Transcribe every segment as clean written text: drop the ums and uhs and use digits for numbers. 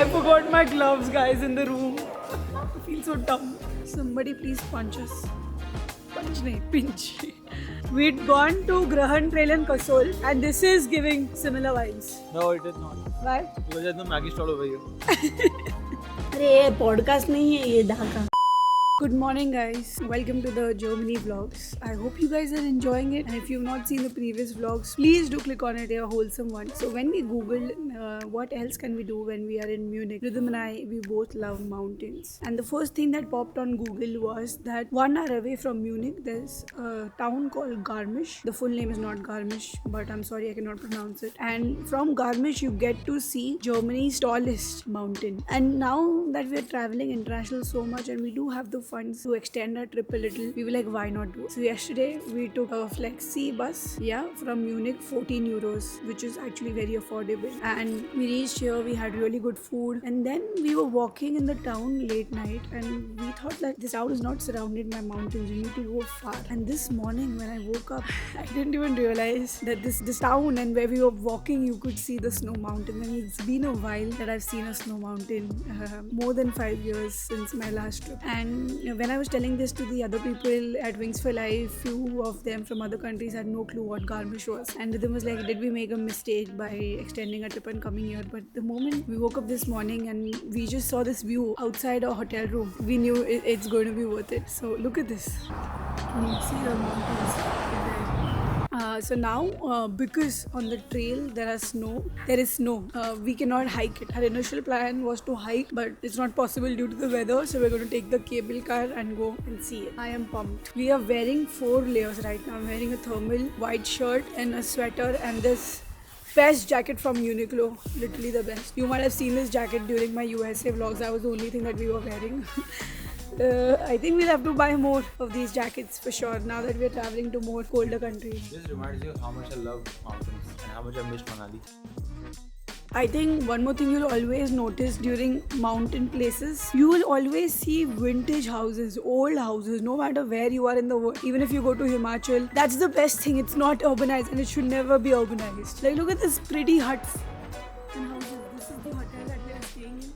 I forgot my gloves, guys, in the room. I feel so dumb. Somebody please punch us. Punch nahi, pinch. We'd gone to Grahan Trail and Kasol, and this is giving similar vibes. No, it is not. Why? Because there's no Maggie stall over here. अरे podcast नहीं है ये Dhaka. Good morning, guys. Welcome to the Germany vlogs. I hope you guys are enjoying it. And if you've not seen the previous vlogs, please do click on it. They're a wholesome one. So when we googled what else can we do when we are in Munich, Rhythm and I, we both love mountains. And the first thing that popped on Google was that 1 hour away from Munich, there's a town called Garmisch. The full name is not Garmisch, but I'm sorry I cannot pronounce it. And from Garmisch, you get to see Germany's tallest mountain. And now that we're traveling international so much and we do have the funds to extend our trip a little, we were like, why not do it? So yesterday we took a flexi bus, from Munich, 14 euros, which is actually very affordable. And we reached here, we had really good food, and then we were walking in the town late night, and we thought that this town is not surrounded by mountains, we need to go far. And this morning when I woke up, I didn't even realize that this town and where we were walking, you could see the snow mountain. And it's been a while that I've seen a snow mountain, more than 5 years since my last trip. And when I was telling this to the other people at Wings for Life, few of them from other countries had no clue what Garmisch was. And Rhythm was like, did we make a mistake by extending our trip and coming here? But the moment we woke up this morning and we just saw this view outside our hotel room, we knew it's going to be worth it. So look at this. Can you see the mountains? So now, because on the trail there is snow, we cannot hike it. Our initial plan was to hike, but it's not possible due to the weather, so we're going to take the cable car and go and see it. I am pumped. We are wearing 4 layers right now. I'm wearing a thermal white shirt and a sweater and this best jacket from Uniqlo, literally the best. You might have seen this jacket during my USA vlogs. That was the only thing that we were wearing. I think we'll have to buy more of these jackets for sure now that we're traveling to more colder countries. This reminds me of how much I love mountains and how much I missed Manali. I think one more thing you'll always notice during mountain places, you will always see vintage houses, old houses, no matter where you are in the world. Even if you go to Himachal, that's the best thing. It's not urbanized and it should never be urbanized. Like, look at this pretty huts and houses. This is the hotel that we are staying in.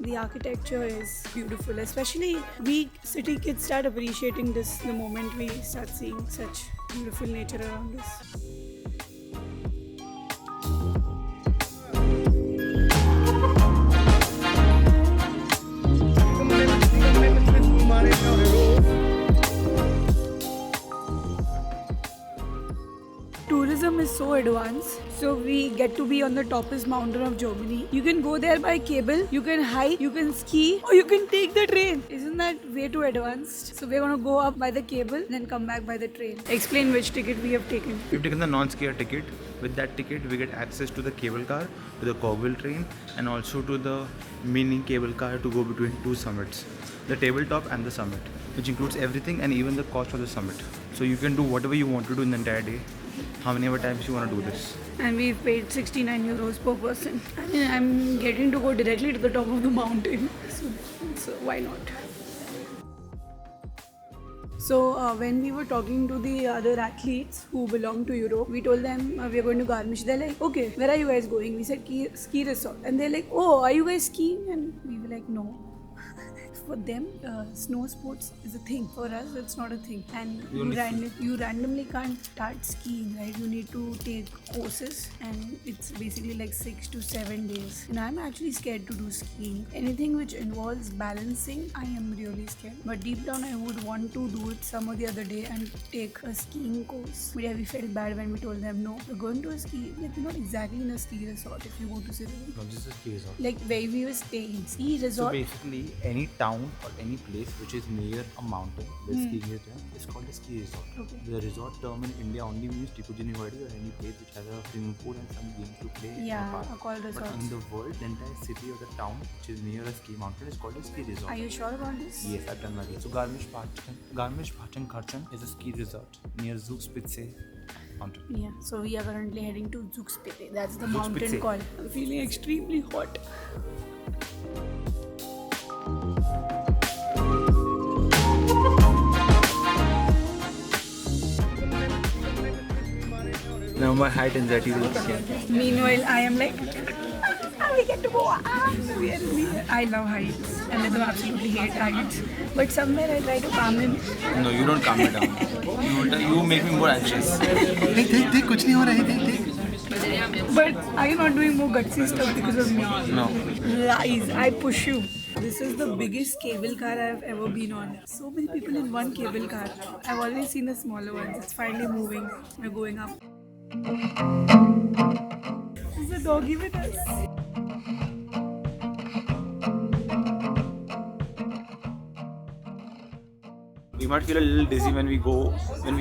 The architecture is beautiful, especially we city kids start appreciating this the moment we start seeing such beautiful nature around us. Tourism is so advanced, so we get to be on the topest mountain of Germany. You can go there by cable, you can hike, you can ski, or you can take the train. Isn't that way too advanced? So we're gonna go up by the cable, then come back by the train. Explain which ticket we have taken. We've taken the non-skier ticket. With that ticket, we get access to the cable car, to the cogwheel train, and also to the mini cable car to go between 2 summits, the tabletop and the summit, which includes everything and even the cost of the summit. So you can do whatever you want to do in the entire day, how many ever times you want to do this. And we've paid 69 euros per person. I mean, I'm getting to go directly to the top of the mountain, so why not? So when we were talking to the other athletes who belong to Europe, we told them we're going to Garmisch. They're like, okay, where are you guys going? We said ski resort. And they're like, oh, are you guys skiing? And we were like, no. For them, snow sports is a thing. For us, it's not a thing. And you randomly can't start skiing, right? You need to take courses, and it's basically like 6 to 7 days. And I'm actually scared to do skiing. Anything which involves balancing, I am really scared. But deep down, I would want to do it some other day and take a skiing course. But yeah, we felt bad when we told them, no, we're going to a ski. Like, we're not exactly in a ski resort if you go to Cyril. No, this is a ski resort. Like where we were staying. Ski resort. So basically, any town or any place which is near a mountain where skiing is done is called a ski resort. Okay. The resort term in India only means Tikujinivadi or any place which has a swimming pool and some games to play. Yeah, are called resorts. But in the world, the entire city or the town which is near a ski mountain is called a ski resort. Are you sure about this? Yes, I've done my research. So Garmisch-Partenkirchen is a ski resort near Zugspitze mountain. Yeah, so we are currently heading to Zugspitze. That's the Zugspitze. mountain called. I'm feeling extremely hot. Now my height anxiety will Meanwhile, I am like, finally get to go. We are in the air. I love heights and I do absolutely hate heights. But somewhere I try to calm him. No, you don't calm me down. You make me more anxious. देख कुछ नहीं हो रहा है देख. But are you not doing more gutsy stuff because of me? No. Lies. I push you. This is the biggest cable car I've ever been on. So many people in one cable car. I've always seen the smaller ones. It's finally moving. We're going up. There's a doggy with us. We might feel a little dizzy when we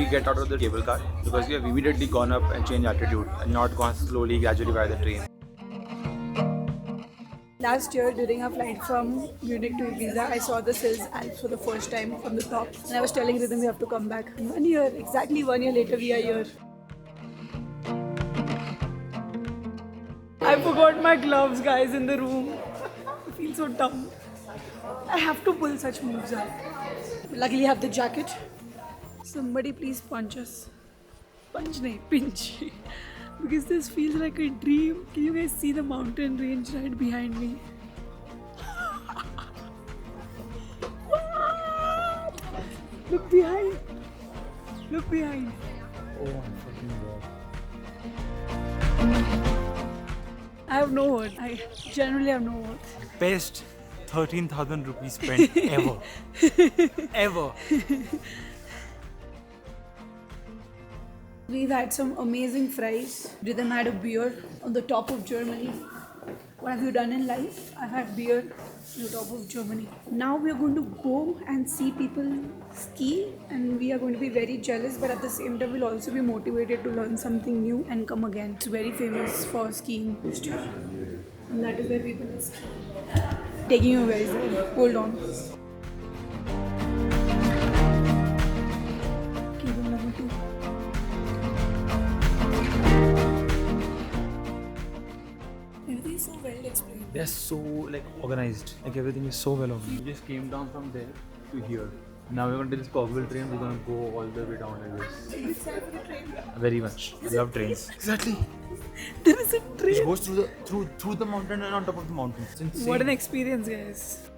get out of the cable car because we have immediately gone up and changed altitude and not gone slowly, gradually by the train. Last year during our flight from Munich to Ibiza, I saw the Sils Alps for the first time from the top. And I was telling Rhythm we have to come back. 1 year, exactly 1 year later we are here. I forgot my gloves, guys, in the room. I feel so dumb. I have to pull such moves up. Luckily I have the jacket. Somebody please punch us. Punch nahi, pinch. Because this feels like a dream. Can you guys see the mountain range right behind me? What? Look behind. Look behind. Oh my fucking god. I have no words. I generally have no words. Best 13,000 rupees spent ever. Ever. We've had some amazing fries. Rhythm had a beer on the top of Germany. What have you done in life? I've had beer on the top of Germany. Now we are going to go and see people ski and we are going to be very jealous, but at the same time we'll also be motivated to learn something new and come again. It's very famous for skiing. And that is where people are skiing. Taking you guys there. Hold on. Cable number 2. Everything is so well explained. They're so organized. Everything is so well organized. We just came down from there to here. Now we're going to this Cogwheel train. We're going to go all the way down like this. Are you excited for the train? Very much. I love trains. Exactly. There is a train. It goes through the mountain and on top of the mountain. It's insane. What an experience, guys.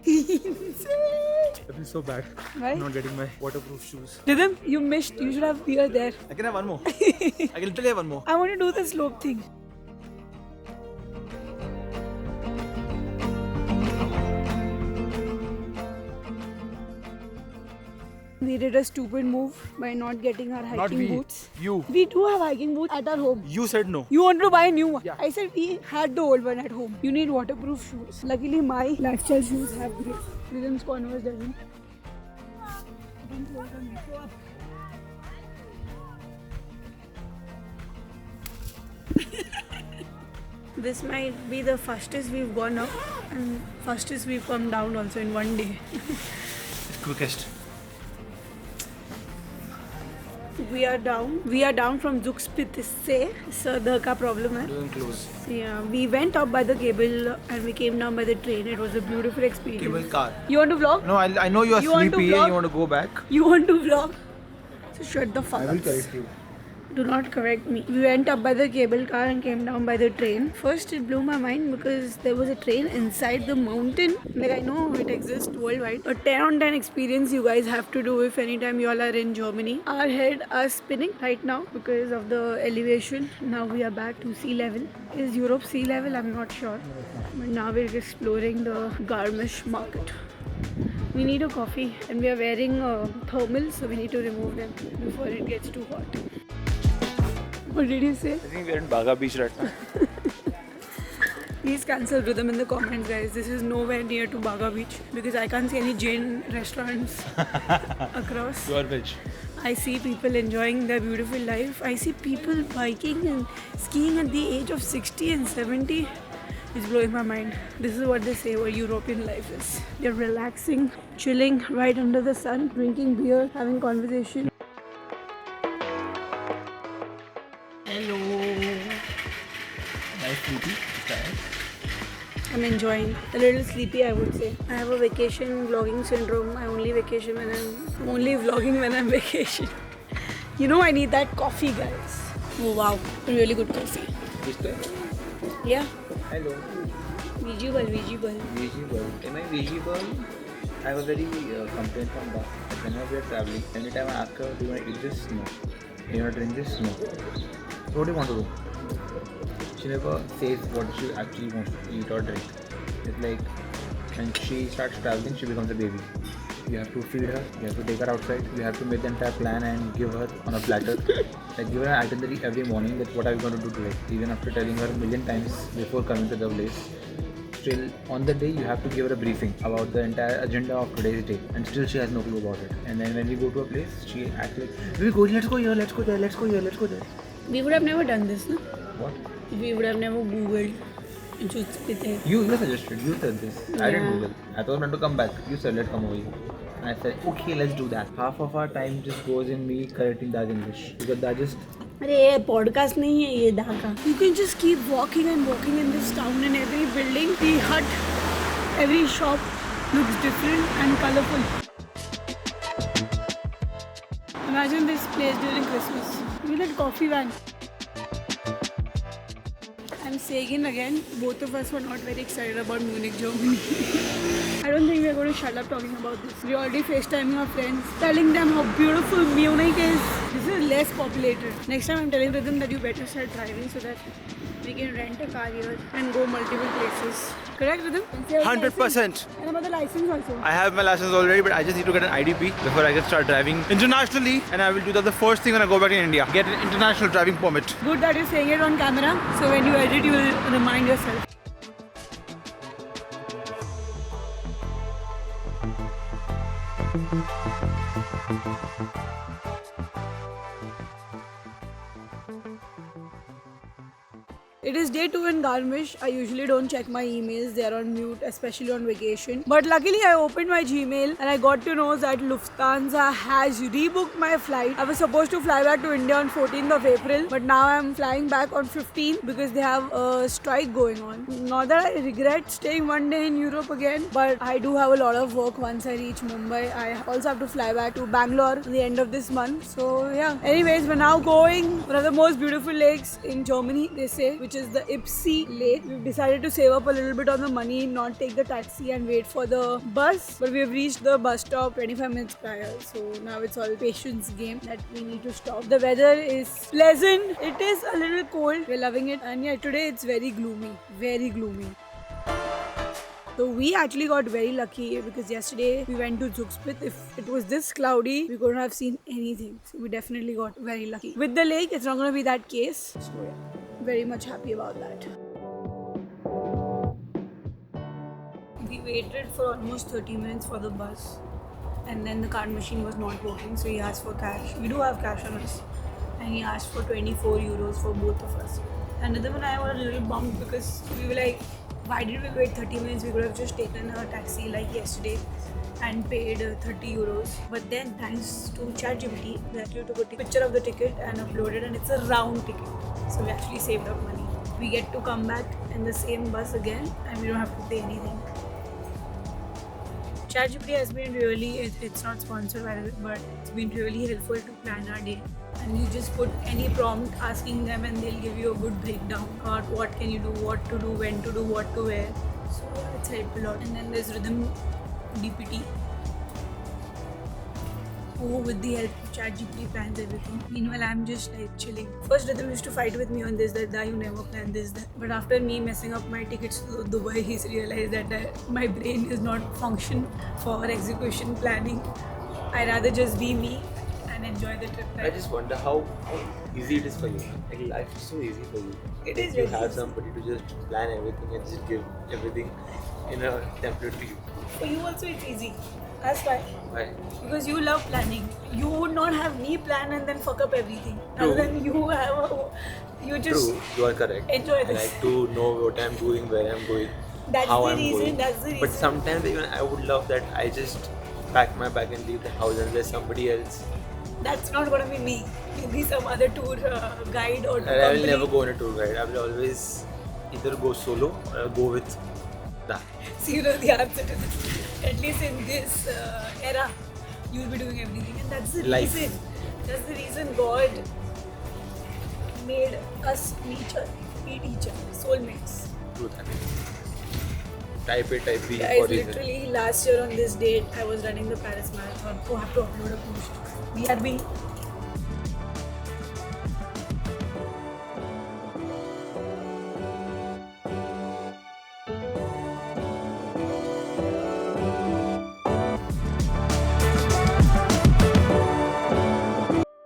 I feel so bad. Why? I'm not getting my waterproof shoes. Rhythm, you missed. You should have beer there. I can have one more. I can literally have one more. I want to do the slope thing. We did a stupid move by not getting our hiking boots. You. We do have hiking boots at our home. You said no. You wanted to buy a new one. Yeah. I said we had the old one at home. You need waterproof shoes. Luckily my lifestyle shoes have grip. Rhythm's Converse doesn't. This might be the fastest we've gone up and fastest we've come down also in one day. Quickest. We are down from Zugspitze. Sadar ka problem hai. Doing close. Yeah, we went up by the cable and we came down by the train. It was a beautiful experience. Cable car. You want to vlog? No, I know you are You want to sleepy and vlog? you want to go back. You want to vlog? So shut the fuck up. I will correct you. Do not correct me. We went up by the cable car and came down by the train. First it blew my mind because there was a train inside the mountain. Like I know it exists worldwide. A 10 on 10 experience you guys have to do if anytime you all are in Germany. Our head are spinning right now because of the elevation. Now we are back to sea level. Is Europe sea level? I'm not sure. But now we're exploring the Garmisch market. We need a coffee and we are wearing thermals, so we need to remove them before it gets too hot. What did you say? I think we're in Baga Beach right now. Please cancel Rhythm in the comments, guys. This is nowhere near to Baga Beach because I can't see any Jain restaurants across. You are veg. I see people enjoying their beautiful life. I see people biking and skiing at the age of 60 and 70. It's blowing my mind. This is what they say what European life is. They're relaxing, chilling right under the sun, drinking beer, having conversation. Hello. Nice sleepy. I'm enjoying. A little sleepy, I would say. I have a vacation vlogging syndrome. I'm only vlogging when I'm vacation. You know I need that coffee, guys. Oh wow, really good coffee. Yeah. Hello. Visible. Visible. In my visible, I have a very complaint from that. Whenever we are traveling, anytime I ask her, do you want to eat this? No. Do you want to drink this? No. So what do you want to do? She never says what she actually wants to eat or drink. It's like when she starts traveling, she becomes a baby. You have to feed her, you have to take her outside, you have to make the entire plan and give her on a platter. Like give her an itinerary every morning that what are we going to do today. Even after telling her a million times before coming to the place, still on the day you have to give her a briefing about the entire agenda of today's day, and still she has no clue about it. And then when we go to a place, she acts like, let's go here, let's go there, let's go here, let's go there. We would have never done this, no? What? We would have never googled. You suggested, you said this. I didn't Google. I told her to come back. You said let's come over here. And I said, okay, let's do that. Half of our time just goes in me correcting that English. Because that just... अरे podcast नहीं है ये Dhaka. You can just keep walking and walking in this town, and every building, the hut, every shop looks different and colorful. Imagine this place during Christmas. Look at that coffee van. I'm saying it again, both of us were not very excited about Munich, Germany. I don't think we're going to shut up talking about this. We're already FaceTiming our friends, telling them how beautiful Munich is. This is less populated. Next time I'm telling them that you better start driving so that we can rent a car here and go multiple places. Correct, Rhythm? 100%. And about the license also. I have my license already, but I just need to get an IDP before I can start driving internationally. And I will do that the first thing when I go back in India. Get an international driving permit. Good that you're saying it on camera. So when you edit, you will remind yourself. It is day 2 in Garmisch. I usually don't check my emails, they are on mute, especially on vacation. But luckily I opened my Gmail and I got to know that Lufthansa has rebooked my flight. I was supposed to fly back to India on 14th of April, but now I'm flying back on 15th because they have a strike going on. Not that I regret staying one day in Europe again, but I do have a lot of work once I reach Mumbai. I also have to fly back to Bangalore at the end of this month. So yeah. Anyways, we're now going one of the most beautiful lakes in Germany, they say, which is the Ipsy Lake. We've decided to save up a little bit on the money, not take the taxi and wait for the bus. But we have reached the bus stop 25 minutes prior. So now it's all patience game that we need to stop. The weather is pleasant. It is a little cold. We're loving it. And yeah, today it's very gloomy. Very gloomy. So we actually got very lucky because yesterday we went to Zugspitze. If it was this cloudy, we couldn't have seen anything. So we definitely got very lucky. With the lake, it's not going to be that case. So yeah, very much happy about that. We waited for almost 30 minutes for the bus. And then the card machine was not working. So he asked for cash. We do have cash on us. And he asked for 24 euros for both of us. And Rhythm and I were a little bummed because we were like, why did we wait 30 minutes? We could have just taken a taxi like yesterday and paid 30 euros. But then thanks to ChatGPT, we actually took a picture of the ticket and uploaded, and it's a round ticket. So we actually saved up money. We get to come back in the same bus again and we don't have to pay anything. ChatGPT has been really, it's not sponsored by it, but it's been really helpful to plan our day. And you just put any prompt asking them and they'll give you a good breakdown about what can you do, what to do, when to do, what to wear. So it's helped a lot. And then there's Rhythm DPT, who with the help of ChatGPT plans everything. Meanwhile, I'm just like chilling. First Rhythm used to fight with me on this, that you never plan this, that. But after me messing up my tickets to Dubai, he's realized that my brain is not function for execution planning. I'd rather just be me and enjoy the trip. I just wonder how easy it is for you. Like life is so easy for you. It is You very have easy. somebody to just plan everything and just give everything in a template to you. For you also it's easy. That's why. Why? Because you love planning. You would not have me plan and then fuck up everything. True. Other than you just True, you are correct. enjoy I this. like to know what I'm doing, where I'm going, That's how the I'm reason, going. that's the But reason. sometimes even I would love that I just pack my bag and leave the house and there's somebody else. That's not gonna be me. It'll be some other tour guide or tour And I will company. never go on a tour guide. I will always either go solo or I'll go with that. So you know the answer to this. At least in this era, you'll be doing everything, and that's the Life. reason. That's the reason God made us meet each other, soulmates. True that. Type A, type B Guys, for reason. literally last year on this date, I was running the Paris Marathon. Oh, I have to upload a post. BRB.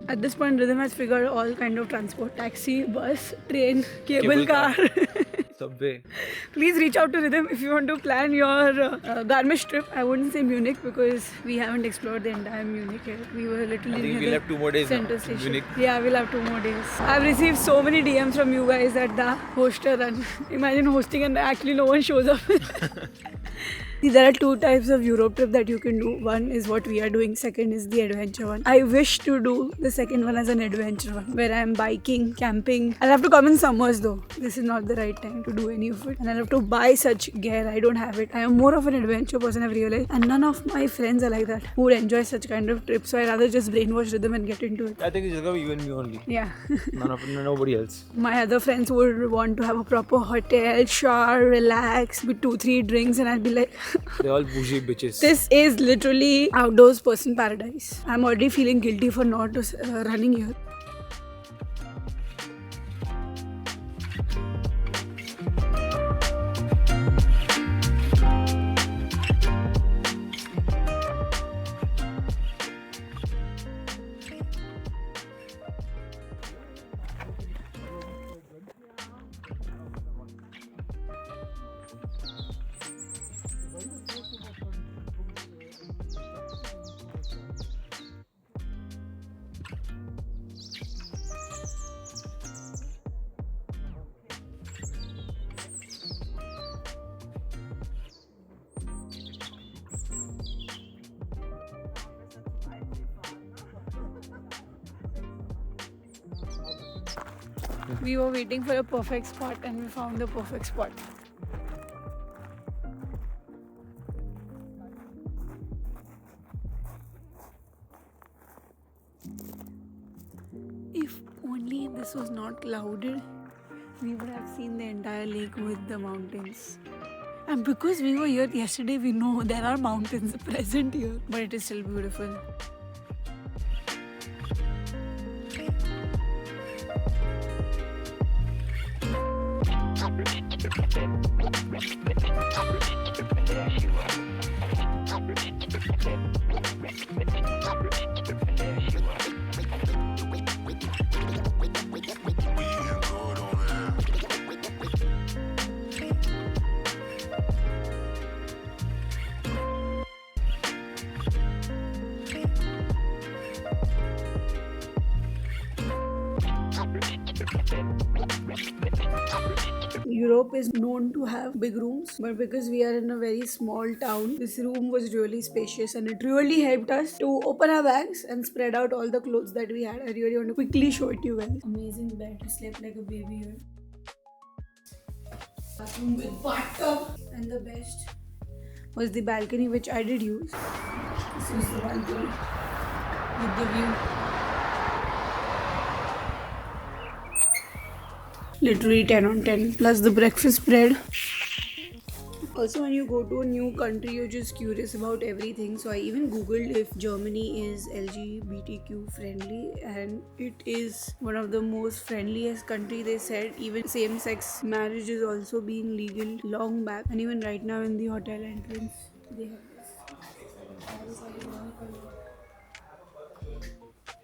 At this point, Rhythm has figured all kind of transport: taxi, bus, train, cable car. Subway. Please reach out to Rhythm if you want to plan your Garmisch trip. I wouldn't say Munich because we haven't explored the entire Munich yet. We were literally I think near we'll the have 2 more days now center in station. Munich. Yeah, we'll have 2 more days. I've received so many DMs from you guys at the hoster run. Imagine hosting and actually no one shows up. See, there are 2 types of Europe trip that you can do. One is what we are doing. Second is the adventure one. I wish to do the second one as an adventure one, where I am biking, camping. I'll have to come in summers though. This is not the right time to do any of it. And I'll have to buy such gear. I don't have it. I am more of an adventure person, I've realized. And none of my friends are like that who would enjoy such kind of trips. So I rather just brainwash Rhythm and get into it. I think it's just gonna be you and me only. Yeah. Nobody else. My other friends would want to have a proper hotel, shower, relax with 2-3 drinks, and I'd be like, They're all bougie bitches. this is literally outdoors person paradise. I'm already feeling guilty for not running here. We were waiting for a perfect spot and we found the perfect spot. If only this was not clouded, we would have seen the entire lake with the mountains. And because we were here yesterday, we know there are mountains present here, but it is still beautiful. Europe is known to have big rooms, but because we are in a very small town, this room was really spacious and it really helped us to open our bags and spread out all the clothes that we had. I really want to quickly show it to you guys. Amazing bed. I slept like a baby here. Bathroom with bathtub. And the best was the balcony, which I did use. This is the balcony with the view. Literally 10 on 10, plus the breakfast spread. Also, when you go to a new country, you're just curious about everything. So I even googled if Germany is LGBTQ friendly, and it is one of the most friendliest country. They said even same-sex marriage is also being legal long back, and even right now in the hotel entrance they have this.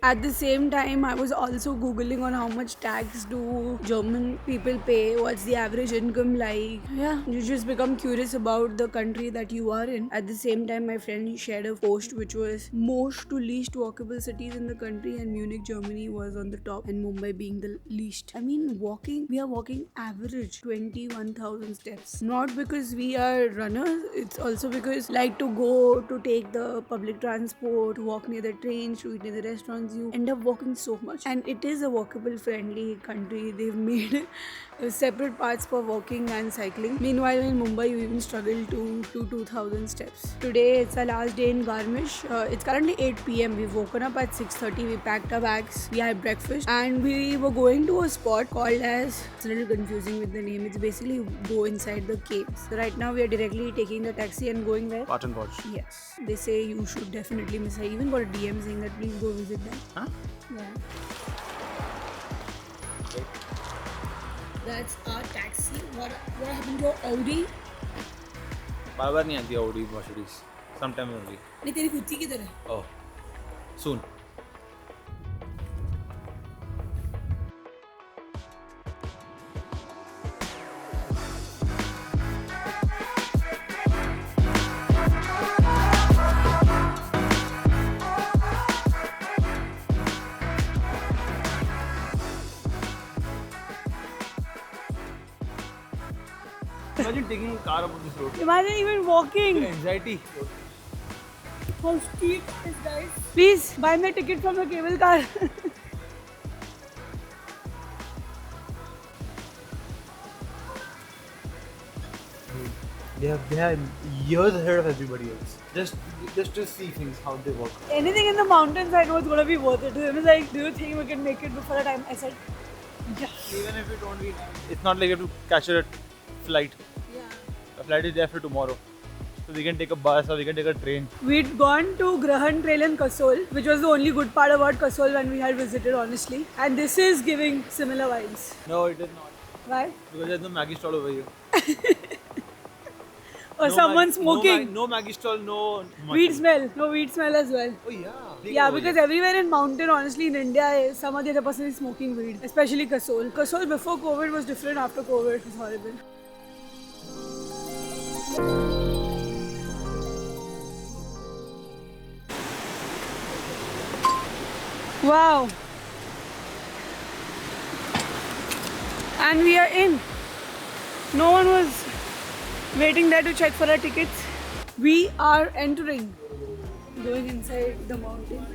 At the same time, I was also googling on how much tax do German people pay, what's the average income like. Yeah, you just become curious about the country that you are in. At the same time, my friend shared a post which was most to least walkable cities in the country, and Munich, Germany was on the top and Mumbai being the least. I mean, we are walking average 21,000 steps. Not because we are runners, it's also because like to go to take the public transport, walk near the trains, to eat near the restaurants. mountains, you end up walking so much. And it is a walkable friendly country. They've made separate paths for walking and cycling. Meanwhile, in Mumbai, you even struggle to do 2000 steps. Today, it's our last day in Garmisch. It's currently 8 p.m. We've woken up at 6:30. We packed our bags. We had breakfast. And we were going to a spot called as... It's a little confusing with the name. It's basically you go inside the caves. So right now, we are directly taking the taxi and going where? Cotton Gorge. Yes. They say you should definitely miss. I even got a DM saying that please go visit them. Huh? Yeah. That's our taxi. What happened to your Audi? बार नहीं आती Audi Mercedes. Sometime only. नहीं तेरी खुद की किधर है? Oh, soon. Imagine taking a car up on this road. Imagine even walking. Anxiety. How steep it is, guys. Please buy me a ticket from the cable car. They are years ahead of everybody else. Just to see things how they work. Anything in the mountains, I know it's gonna be worth it. It was like, do you think we can make it before the time? I said, yes. Even if you don't, it's not like you have to catch a flight. Yeah. The flight is there for tomorrow. So we can take a bus or we can take a train. We'd gone to Grahan Trail in Kasol, which was the only good part about Kasol when we had visited, honestly. And this is giving similar vibes. No, it is not. Why? Because there's no Maggie stall over here. Or No someone Maggie- smoking. No Maggie stall, no. Weed smell. No weed smell as well. Oh yeah. Yeah, because everywhere in mountain, honestly, in India, some or the other person is smoking weed. Especially Kasol. Kasol before COVID was different. After COVID, it's horrible. Wow. And we are in. No one was waiting there to check for our tickets. We are entering. Going inside the mountain.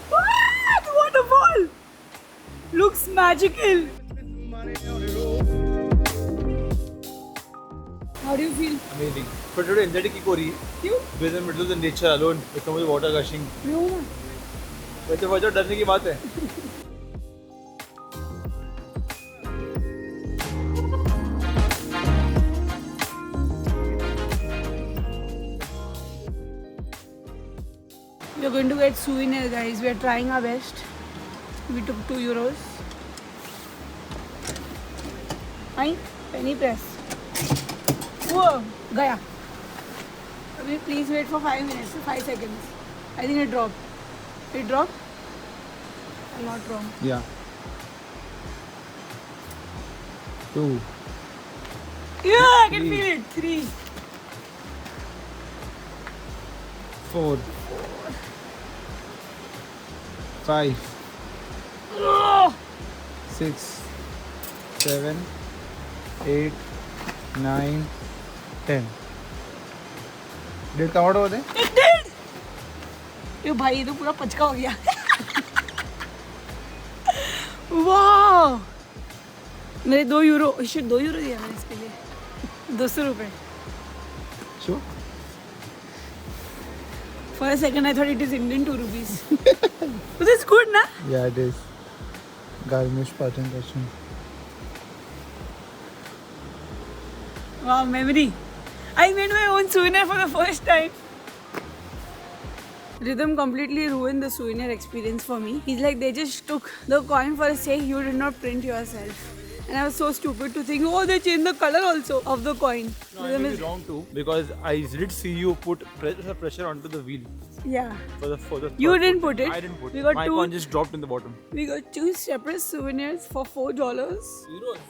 What? Waterfall! Looks magical. How do you feel? Amazing. But today anxiety kick हो रही है. क्यों? We're in the middle of the nature alone with so much water gushing. क्यों ना? वैसे वजह डरने की बात है. We are going to get souvenir, guys. We are trying our best. We took €2. Fine. Penny press. Whoa! Gaya. Abhi, please wait for 5 minutes, 5 seconds. I think it dropped. It dropped? I'm not wrong. Yeah. 2. Yeah, I can feel it. 3. 4. 5. Oh! 6. 7. 8. 9. 10. Did count over there? It did! ये भाई ये तो पूरा पचका हो गया. वाह! मेरे €2 shit €2 दिया मैंने इसके लिए. 200 रुपए. Sure. For a second I thought it is Indian ₹2. But it's good, na? Yeah, it is. Garmisch Parton Custom. Wow, memory. I made my own souvenir for the first time. Rhythm completely ruined the souvenir experience for me. He's like, they just took the coin for a sake, you did not print yourself. And I was so stupid to think, oh, they changed the color also of the coin. No, I may be wrong too, because I did see you put pressure onto the wheel Yeah. for the. You didn't put it. I didn't put We it. got My two- coin just dropped in the bottom. We got 2 separate souvenirs for $4.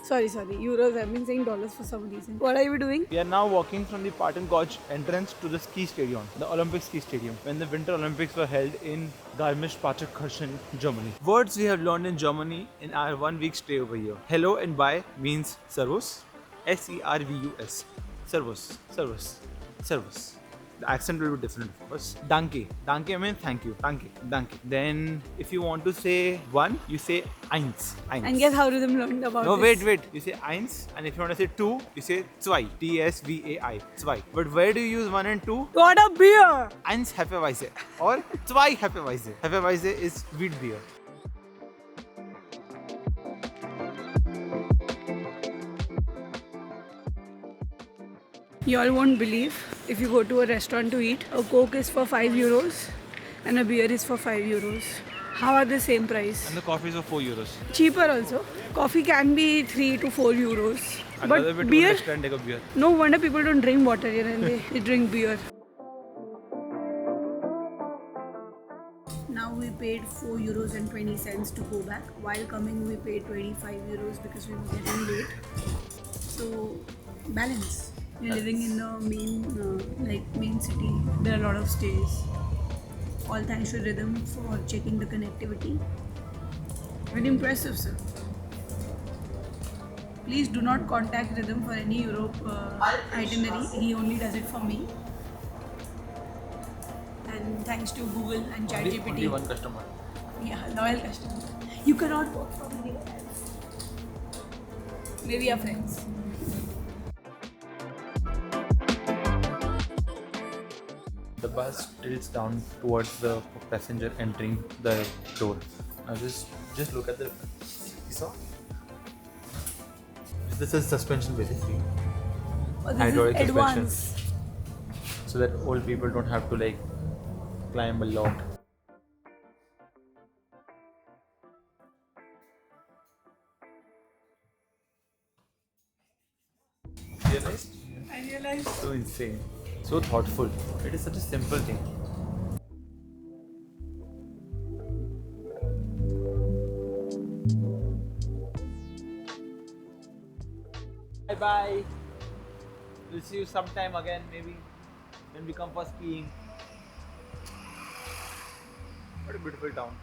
Sorry, euros. I've been saying dollars for some reason. What are you doing? We are now walking from the Parton Gorge entrance to the ski stadium, the Olympic ski stadium, when the Winter Olympics were held in Garmisch-Partenkirchen, Germany. Words we have learned in Germany in our 1 week stay over here. Hello and bye means servus, S-E-R-V-U-S. Servus, servus, servus. The accent will be different, of course. Danke. Danke means thank you. Danke. Danke. Then, if you want to say one, you say eins. Eins. And guess how Rhythm learned about No, this? wait. You say eins, and if you want to say two, you say zwei. T-S-V-A-I. Zwei. But where do you use one and two? Got a beer! Eins Hefeweize. Or zwei Hefeweize. Hefeweize is wheat beer. You all won't believe, if you go to a restaurant to eat, a Coke is for €5 and a beer is for €5. How are they same price? And the coffee is for 4 euros. Cheaper also. Coffee can be 3 to 4 euros. Another But bit beer, extra and take a beer. no wonder people don't drink water here and they drink beer. Now we paid €4.20 to go back. While coming we paid €25 because we were getting late. So balance. We're living in the main city. There are a lot of stays. All thanks to Rhythm for checking the connectivity. Very impressive, sir. Please do not contact Rhythm for any Europe itinerary. He only does it for me. And thanks to Google and ChatGPT. Only one customer. Yeah, loyal customer. You cannot work from anywhere else. Maybe our friends. The bus tilts down towards the passenger entering the door. Now just look at the seesaw. This is suspension basically. Oh, this Hydraulic is suspension. advanced. So that old people don't have to like climb a lot. Realized? I realized. So insane. So thoughtful. It is such a simple thing. Bye bye. We'll see you sometime again, maybe when we come for skiing. What a beautiful town.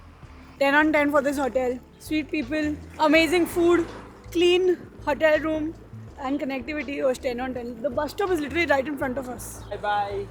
10 on 10 for this hotel. Sweet people, amazing food, clean hotel room, and connectivity was 10 on 10. The bus stop is literally right in front of us. Bye bye.